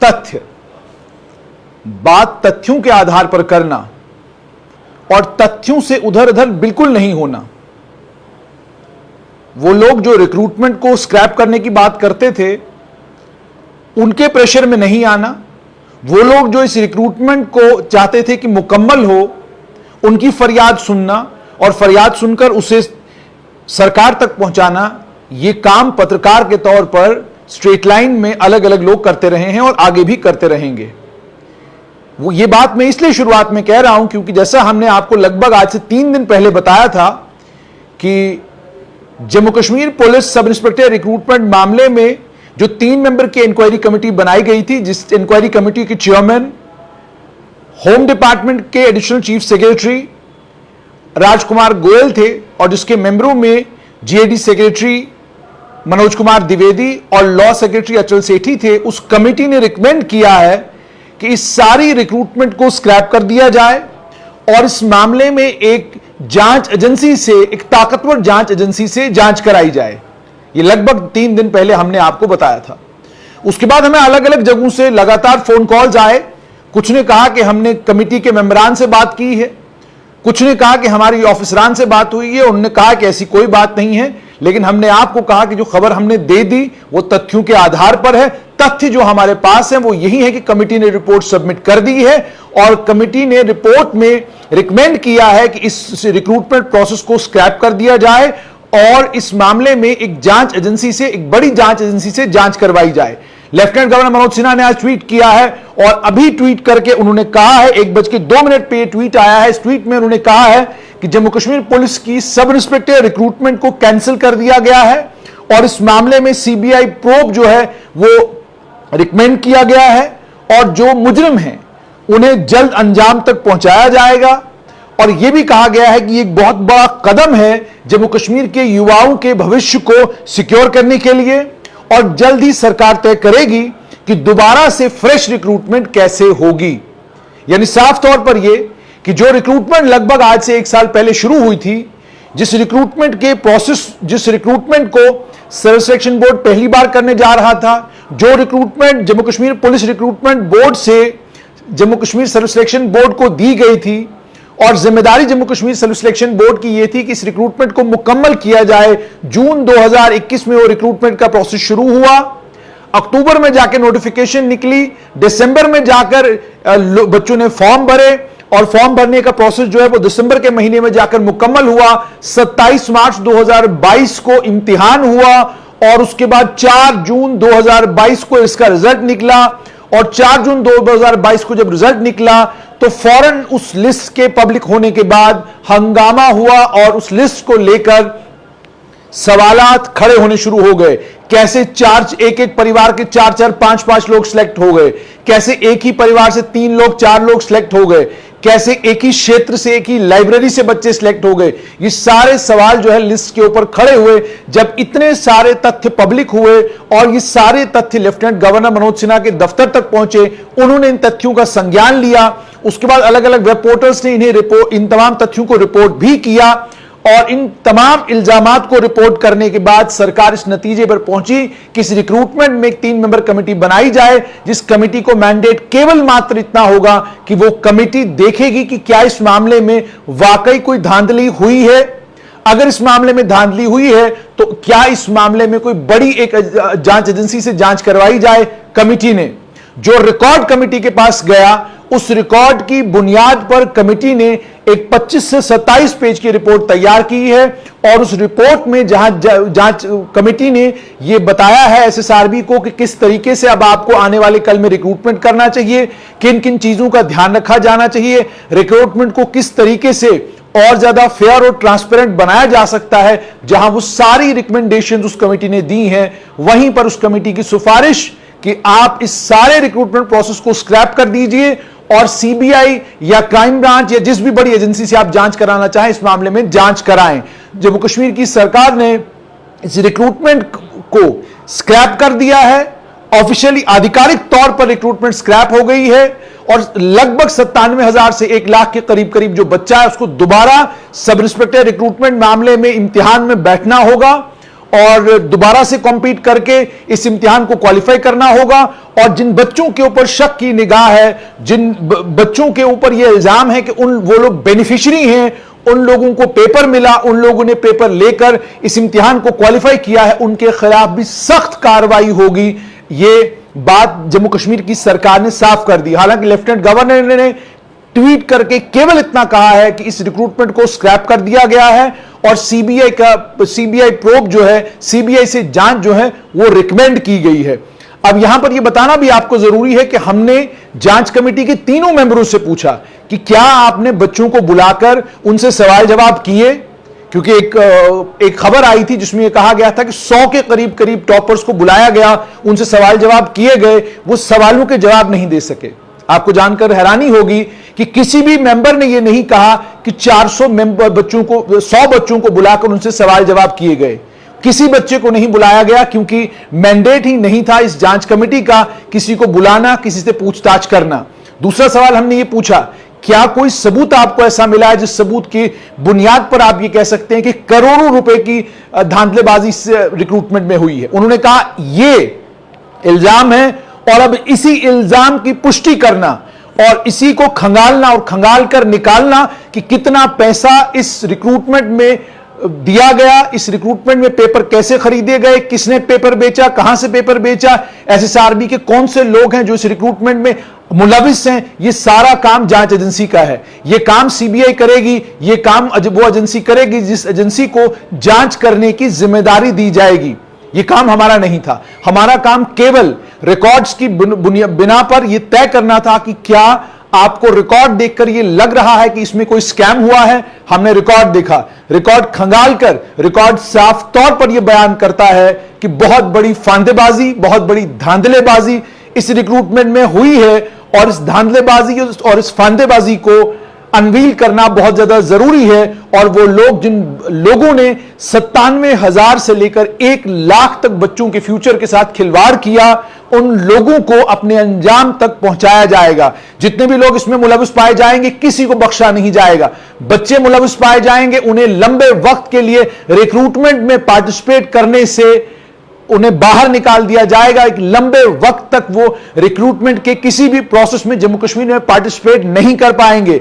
तथ्य, बात तथ्यों के आधार पर करना और तथ्यों से उधर उधर बिल्कुल नहीं होना। वो लोग जो रिक्रूटमेंट को स्क्रैप करने की बात करते थे, उनके प्रेशर में नहीं आना। वो लोग जो इस रिक्रूटमेंट को चाहते थे कि मुकम्मल हो, उनकी फरियाद सुनना और फरियाद सुनकर उसे सरकार तक पहुंचाना, ये काम पत्रकार के तौर पर स्ट्रेट लाइन में अलग अलग लोग करते रहे हैं और आगे भी करते रहेंगे। वो ये बात मैं इसलिए शुरुआत में कह रहा हूं क्योंकि जैसा हमने आपको लगभग आज से 3 दिन पहले बताया था कि Jammu Kashmir police sub inspector recruitment मामले में जो 3 मेंबर की इंक्वायरी कमेटी बनाई गई थी, जिस इंक्वायरी कमेटी के चेयरमैन होम डिपार्टमेंट के एडिशनल चीफ सेक्रेटरी राजकुमार गोयल थे और जिसके मेंबरों में जीएडी सेक्रेटरी मनोज कुमार द्विवेदी और लॉ सेक्रेटरी अचल सेठी थे, उस कमेटी ने रिकमेंड किया है कि इस सारी रिक्रूटमेंट को स्क्रैप कर दिया जाए और इस मामले में एक जांच एजेंसी से, एक ताकतवर जांच एजेंसी से जांच कराई जाए। ये लगभग 3 दिन पहले हमने आपको बताया था। उसके बाद हमें अलग अलग जगहों से लगातार फोन कॉल्स आए। कुछ ने कहा कि हमने कमेटी के मेंबरान से बात की है, कुछ ने कहा कि हमारी ऑफिसरान से बात हुई है, उन्होंने कहा कि ऐसी कोई बात नहीं है। लेकिन हमने आपको कहा कि जो खबर हमने दे दी वो तथ्यों के आधार पर है। तथ्य जो हमारे पास है वो यही है कि कमेटी ने रिपोर्ट सबमिट कर दी है और कमेटी ने रिपोर्ट में रिकमेंड किया है कि इस रिक्रूटमेंट प्रोसेस को स्क्रैप कर दिया जाए और इस मामले में एक जांच एजेंसी से, एक बड़ी जांच एजेंसी से जांच करवाई जाए। लेफ्टिनेंट गवर्नर मनोज सिन्हा ने आज ट्वीट किया है और अभी ट्वीट करके उन्होंने कहा है, 1:02 पे ट्वीट आया है। इस ट्वीट में उन्होंने कहा है कि जम्मू कश्मीर पुलिस की सब इंस्पेक्टर रिक्रूटमेंट को कैंसिल कर दिया गया है और इस मामले में सीबीआई प्रोब जो है वो रिकमेंड किया गया है और जो मुजरिम हैं उन्हें जल्द अंजाम तक पहुंचाया जाएगा। और यह भी कहा गया है कि एक बहुत बड़ा कदम है जम्मू कश्मीर के युवाओं के भविष्य को सिक्योर करने के लिए और जल्द ही सरकार तय करेगी कि दोबारा से फ्रेश रिक्रूटमेंट कैसे होगी। यानी साफ तौर पर यह कि जो रिक्रूटमेंट लगभग आज से 1 साल पहले शुरू हुई थी, जिस रिक्रूटमेंट के प्रोसेस, जिस रिक्रूटमेंट को सर्विस सिलेक्शन बोर्ड पहली बार करने जा रहा था, जो recruitment Jammu Kashmir police recruitment board से Jammu Kashmir service selection board को दी गई थी और जिम्मेदारी Jammu Kashmir service selection board की यह थी कि इस रिक्रूटमेंट को मुकम्मल किया जाए। जून 2021 में वो रिक्रूटमेंट का प्रोसेस शुरू हुआ, अक्टूबर में जाकर नोटिफिकेशन निकली, दिसंबर में जाकर बच्चों ने फॉर्म भरे और फॉर्म भरने का प्रोसेस जो है वो दिसंबर के महीने में जाकर मुकम्मल हुआ। 27 मार्च 2022 को इम्तिहान हुआ और उसके बाद 4 जून 2022 को इसका रिजल्ट निकला और 4 जून 2022 को जब रिजल्ट निकला तो फौरन उस लिस्ट के पब्लिक होने के बाद हंगामा हुआ और उस लिस्ट को लेकर सवालात खड़े होने शुरू हो गए। कैसे एक परिवार के 4-4, 5-5 लोग सिलेक्ट हो गए, कैसे एक ही परिवार से 3 लोग 4 लोग सिलेक्ट हो गए, कैसे एक ही क्षेत्र से, एक ही लाइब्रेरी से बच्चे सिलेक्ट हो गए। ये सारे सवाल जो है लिस्ट के ऊपर खड़े हुए। जब इतने सारे तथ्य पब्लिक हुए और ये सारे तथ्य लेफ्टिनेंट गवर्नर मनोज सिन्हा के दफ्तर तक पहुंचे, उन्होंने इन तथ्यों का संज्ञान लिया। उसके बाद अलग अलग वेब पोर्टल्स ने इन तमाम तथ्यों को रिपोर्ट भी किया और इन तमाम इल्जामात को रिपोर्ट करने के बाद सरकार इस नतीजे पर पहुंची कि इस रिक्रूटमेंट में एक 3 मेंबर कमेटी बनाई जाए, जिस कमेटी को मैंडेट केवल मात्र इतना होगा कि वो कमेटी देखेगी कि क्या इस मामले में वाकई कोई धांधली हुई है। अगर इस मामले में धांधली हुई है तो क्या इस मामले में कोई बड़ी एक जांच एजेंसी से जांच करवाई जाए। कमेटी ने जो रिकॉर्ड कमेटी के पास गया, उस रिकॉर्ड की बुनियाद पर कमेटी ने एक 25 से 27 पेज की रिपोर्ट तैयार की है और उस रिपोर्ट में जहां जांच कमेटी ने यह बताया है एसएसआरबी को कि किस तरीके से अब आपको आने वाले कल में रिक्रूटमेंट करना चाहिए, किन किन चीजों का ध्यान रखा जाना चाहिए, रिक्रूटमेंट को किस तरीके से और ज्यादा फेयर और ट्रांसपेरेंट बनाया जा सकता है। जहां वो सारी रिकमेंडेशंस उस कमेटी ने दी हैं, वहीं पर उस कमेटी की सिफारिश कि आप इस सारे रिक्रूटमेंट प्रोसेस को स्क्रैप कर दीजिए और सीबीआई या क्राइम ब्रांच या जिस भी बड़ी एजेंसी से आप जांच कराना चाहें इस मामले में जांच कराएं। जम्मू कश्मीर की सरकार ने इस रिक्रूटमेंट को स्क्रैप कर दिया है। ऑफिशियली आधिकारिक तौर पर रिक्रूटमेंट स्क्रैप हो गई है और लगभग 97,000 से 1 लाख के करीब जो बच्चा है उसको दोबारा सब इंस्पेक्टर रिक्रूटमेंट मामले में इम्तिहान में बैठना होगा और दोबारा से कॉम्पीट करके इस इम्तिहान को क्वालिफाई करना होगा। और जिन बच्चों के ऊपर शक की निगाह है, जिन बच्चों के ऊपर यह इल्जाम है कि वो लोग बेनिफिशियरी हैं, उन लोगों को पेपर मिला, उन लोगों ने पेपर लेकर इस इम्तिहान को क्वालिफाई किया है, उनके खिलाफ भी सख्त कार्रवाई होगी। ये बात जम्मू कश्मीर की सरकार ने साफ कर दी। हालांकि लेफ्टिनेंट गवर्नर ने ट्वीट करके केवल इतना कहा है कि इस रिक्रूटमेंट को स्क्रैप कर दिया गया है और सीबीआई प्रोब जो है, सीबीआई से जांच जो है वो रिकमेंड की गई है। अब यहां पर यह बताना भी आपको जरूरी है कि हमने जांच कमेटी के तीनों मेंबरों से पूछा कि क्या आपने बच्चों को बुलाकर उनसे सवाल जवाब किए, क्योंकि एक खबर आई थी जिसमें यह कहा गया था कि 100 के करीब टॉपर्स को बुलाया गया, उनसे सवाल जवाब किए गए, वो सवालों के जवाब नहीं दे सके। आपको जानकर हैरानी होगी कि किसी भी मेंबर ने यह नहीं कहा कि 400 बच्चों को, 100 बच्चों को बुलाकर उनसे सवाल जवाब किए गए। किसी बच्चे को नहीं बुलाया गया क्योंकि मैंडेट ही नहीं था इस जांच कमेटी का किसी को बुलाना, किसी से पूछताछ करना। दूसरा सवाल हमने ये पूछा, क्या कोई सबूत आपको ऐसा मिला है जिस सबूत की बुनियाद पर आप ये कह सकते हैं कि करोड़ों रुपए की धांधलेबाजी रिक्रूटमेंट में हुई है? उन्होंने कहा ये इल्जाम है और अब इसी इल्जाम की पुष्टि करना और इसी को खंगालना और खंगाल कर निकालना कि कितना पैसा इस रिक्रूटमेंट में दिया गया, इस रिक्रूटमेंट में पेपर कैसे खरीदे गए, किसने पेपर बेचा, कहां से पेपर बेचा, एसएसआरबी के कौन से लोग हैं जो इस रिक्रूटमेंट में मुलविस हैं, ये सारा काम जांच एजेंसी का है। ये काम सीबीआई करेगी, ये काम वो एजेंसी करेगी जिस एजेंसी को जांच करने की जिम्मेदारी दी जाएगी। ये काम हमारा नहीं था। हमारा काम केवल रिकॉर्ड्स की बिना पर यह तय करना था कि क्या आपको रिकॉर्ड देखकर यह लग रहा है कि इसमें कोई स्कैम हुआ है। हमने रिकॉर्ड देखा, रिकॉर्ड खंगाल कर रिकॉर्ड साफ तौर पर यह बयान करता है कि बहुत बड़ी फांदेबाजी, बहुत बड़ी धांधलेबाजी इस रिक्रूटमेंट में हुई है और इस धांधलेबाजी और इस फांदेबाजी को अनवील करना बहुत ज्यादा जरूरी है। और वो लोग, जिन लोगों ने 97,000 से लेकर 1 लाख तक बच्चों के फ्यूचर के साथ खिलवाड़ किया, उन लोगों को अपने अंजाम तक पहुंचाया जाएगा। जितने भी लोग इसमें मुलविस पाए जाएंगे, किसी को बख्शा नहीं जाएगा। बच्चे मुलविस पाए जाएंगे, उन्हें लंबे वक्त के लिए रिक्रूटमेंट में पार्टिसिपेट करने से उन्हें बाहर निकाल दिया जाएगा। एक लंबे वक्त तक वो रिक्रूटमेंट के किसी भी प्रोसेस में जम्मू कश्मीर में पार्टिसिपेट नहीं कर पाएंगे।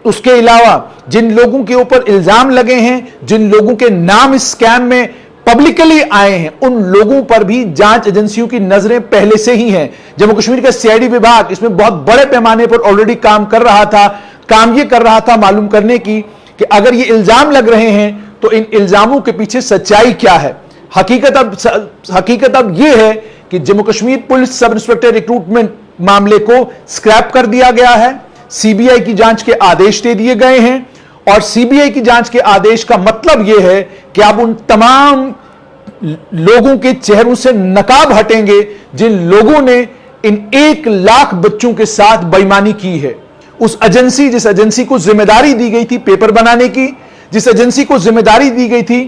उसके अलावा जिन लोगों के ऊपर इल्जाम लगे हैं, जिन लोगों के नाम इस स्कैम में पब्लिकली आए हैं, उन लोगों पर भी जांच एजेंसियों की नजरें पहले से ही हैं। जम्मू कश्मीर का सीआईडी विभाग इसमें बहुत बड़े पैमाने पर ऑलरेडी काम कर रहा था। काम यह कर रहा था मालूम करने की कि अगर ये इल्जाम लग रहे हैं तो इन इल्जामों के पीछे सच्चाई क्या है। हकीकत अब यह है कि Jammu Kashmir police sub inspector recruitment मामले को स्क्रैप कर दिया गया है। सीबीआई की जांच के आदेश दे दिए गए हैं और सीबीआई की जांच के आदेश का मतलब यह है कि अब उन तमाम लोगों के चेहरों से नकाब हटेंगे जिन लोगों ने इन 1 लाख बच्चों के साथ बेईमानी की है। उस एजेंसी, जिस एजेंसी को जिम्मेदारी दी गई थी पेपर बनाने की, जिस एजेंसी को जिम्मेदारी दी गई थी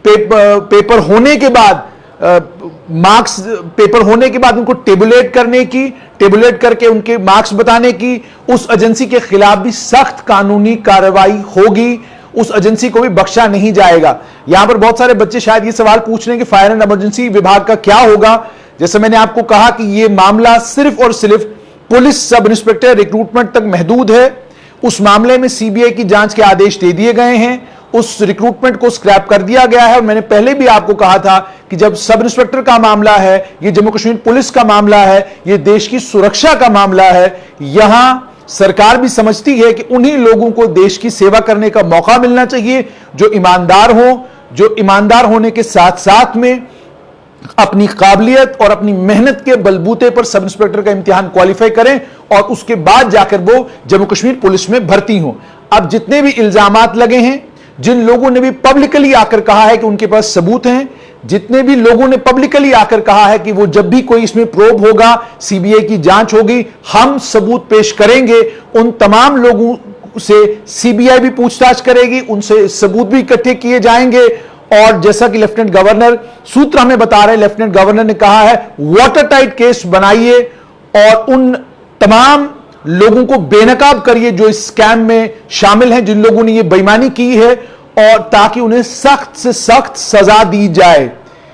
पेपर होने के बाद मार्क्स, पेपर होने के बाद उनको टेबुलेट करने की, टेबुलेट करके उनके मार्क्स बताने की, उस एजेंसी के खिलाफ भी सख्त कानूनी कार्रवाई होगी। उस एजेंसी को भी बख्शा नहीं जाएगा। यहां पर बहुत सारे बच्चे शायद ये सवाल पूछ रहे हैं कि फायर एंड इमरजेंसी विभाग का क्या होगा। जैसे मैंने आपको कहा कि यह मामला सिर्फ और सिर्फ पुलिस सब इंस्पेक्टर रिक्रूटमेंट तक महदूद है। उस मामले में सीबीआई की जांच के आदेश दे दिए गए हैं। उस रिक्रूटमेंट को स्क्रैप कर दिया गया है। और मैंने पहले भी आपको कहा था कि जब सब इंस्पेक्टर का मामला है, यह जम्मू कश्मीर पुलिस का मामला है, यह देश की सुरक्षा का मामला है। यहां सरकार भी समझती है कि उन्हीं लोगों को देश की सेवा करने का मौका मिलना चाहिए जो ईमानदार हो, जो ईमानदार होने के साथ साथ में अपनी काबिलियत और अपनी मेहनत के बलबूते पर सब इंस्पेक्टर का इम्तिहान क्वालिफाई करें और उसके बाद जाकर वो जम्मू कश्मीर पुलिस में भर्ती हो। अब जितने भी इल्जामात लगे हैं, जिन लोगों ने भी पब्लिकली आकर कहा है कि उनके पास सबूत हैं, जितने भी लोगों ने पब्लिकली आकर कहा है कि वो जब भी कोई इसमें प्रोब होगा, सीबीआई की जांच होगी, हम सबूत पेश करेंगे, उन तमाम लोगों से सीबीआई भी पूछताछ करेगी, उनसे सबूत भी इकट्ठे किए जाएंगे। और जैसा कि लेफ्टिनेंट गवर्नर सूत्र हमें बता रहे हैं, लेफ्टिनेंट गवर्नर ने कहा है वाटर टाइट केस बनाइए और उन तमाम लोगों को बेनकाब करिए जो इस स्कैम में शामिल हैं, जिन लोगों ने ये बेईमानी की है, और ताकि उन्हें सख्त से सख्त सजा दी जाए।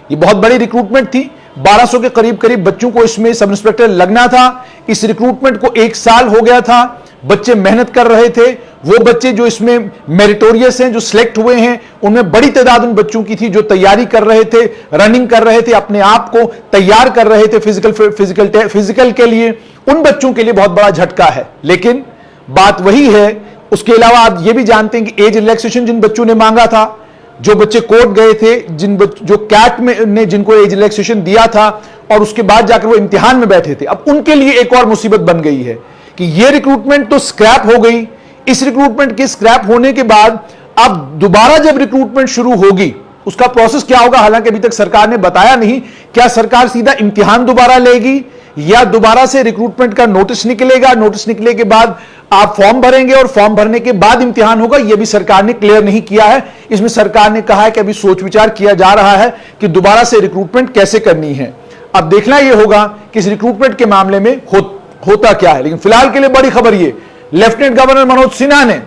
ये बहुत बड़ी रिक्रूटमेंट थी, 1200 के करीब करीब बच्चों को इसमें सब इंस्पेक्टर लगना था। इस रिक्रूटमेंट को 1 साल हो गया था, बच्चे मेहनत कर रहे थे। वो बच्चे जो इसमें मेरिटोरियस हैं, जो सिलेक्ट हुए हैं, उनमें बड़ी तादाद उन बच्चों की थी जो तैयारी कर रहे थे, रनिंग कर रहे थे, अपने आप को तैयार कर रहे थे फिजिकल के लिए। उन बच्चों के लिए बहुत बड़ा झटका है। लेकिन बात वही है, उसके अलावा आप ये भी जानते हैं कि एज रिलैक्सेशन जिन बच्चों ने मांगा था, जो बच्चे कोर्ट गए थे, जो कैट में ने जिनको एज रिलैक्सेशन दिया था और उसके बाद जाकर वो इम्तिहान में बैठे थे, अब उनके लिए एक और मुसीबत बन गई है कि ये रिक्रूटमेंट तो स्क्रैप हो गई। इस रिक्रूटमेंट के स्क्रैप होने के बाद अब दोबारा जब रिक्रूटमेंट शुरू होगी, उसका प्रोसेस क्या होगा, हालांकि अभी तक सरकार ने बताया नहीं। क्या सरकार सीधा इम्तिहान दोबारा लेगी या दोबारा से रिक्रूटमेंट का नोटिस निकलेगा, नोटिस निकले के बाद आप फॉर्म भरेंगे और फॉर्म भरने के बाद इम्तिहान होगा, यह भी सरकार ने क्लियर नहीं किया है। इसमें सरकार ने कहा है कि अभी सोच विचार किया जा रहा है कि दोबारा से रिक्रूटमेंट कैसे करनी है। अब देखना यह होगा कि इस रिक्रूटमेंट के मामले में होता क्या है। लेकिन फिलहाल के लिए बड़ी खबर यह, लेफ्टिनेंट गवर्नर मनोज सिन्हा ने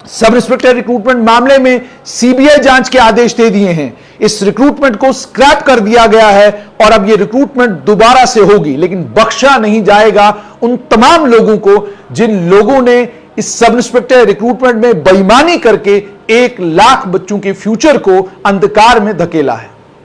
सब इंस्पेक्टर रिक्रूटमेंट मामले में सीबीआई जांच के आदेश दे दिए हैं। इस रिक्रूटमेंट को स्क्रैप कर दिया गया है और अब यह रिक्रूटमेंट दोबारा से होगी, लेकिन बख्शा नहीं जाएगा उन तमाम लोगों को जिन लोगों ने इस सब इंस्पेक्टर रिक्रूटमेंट में बेईमानी करके 1 लाख बच्चों के फ्यूचर को अंधकार में धकेला है।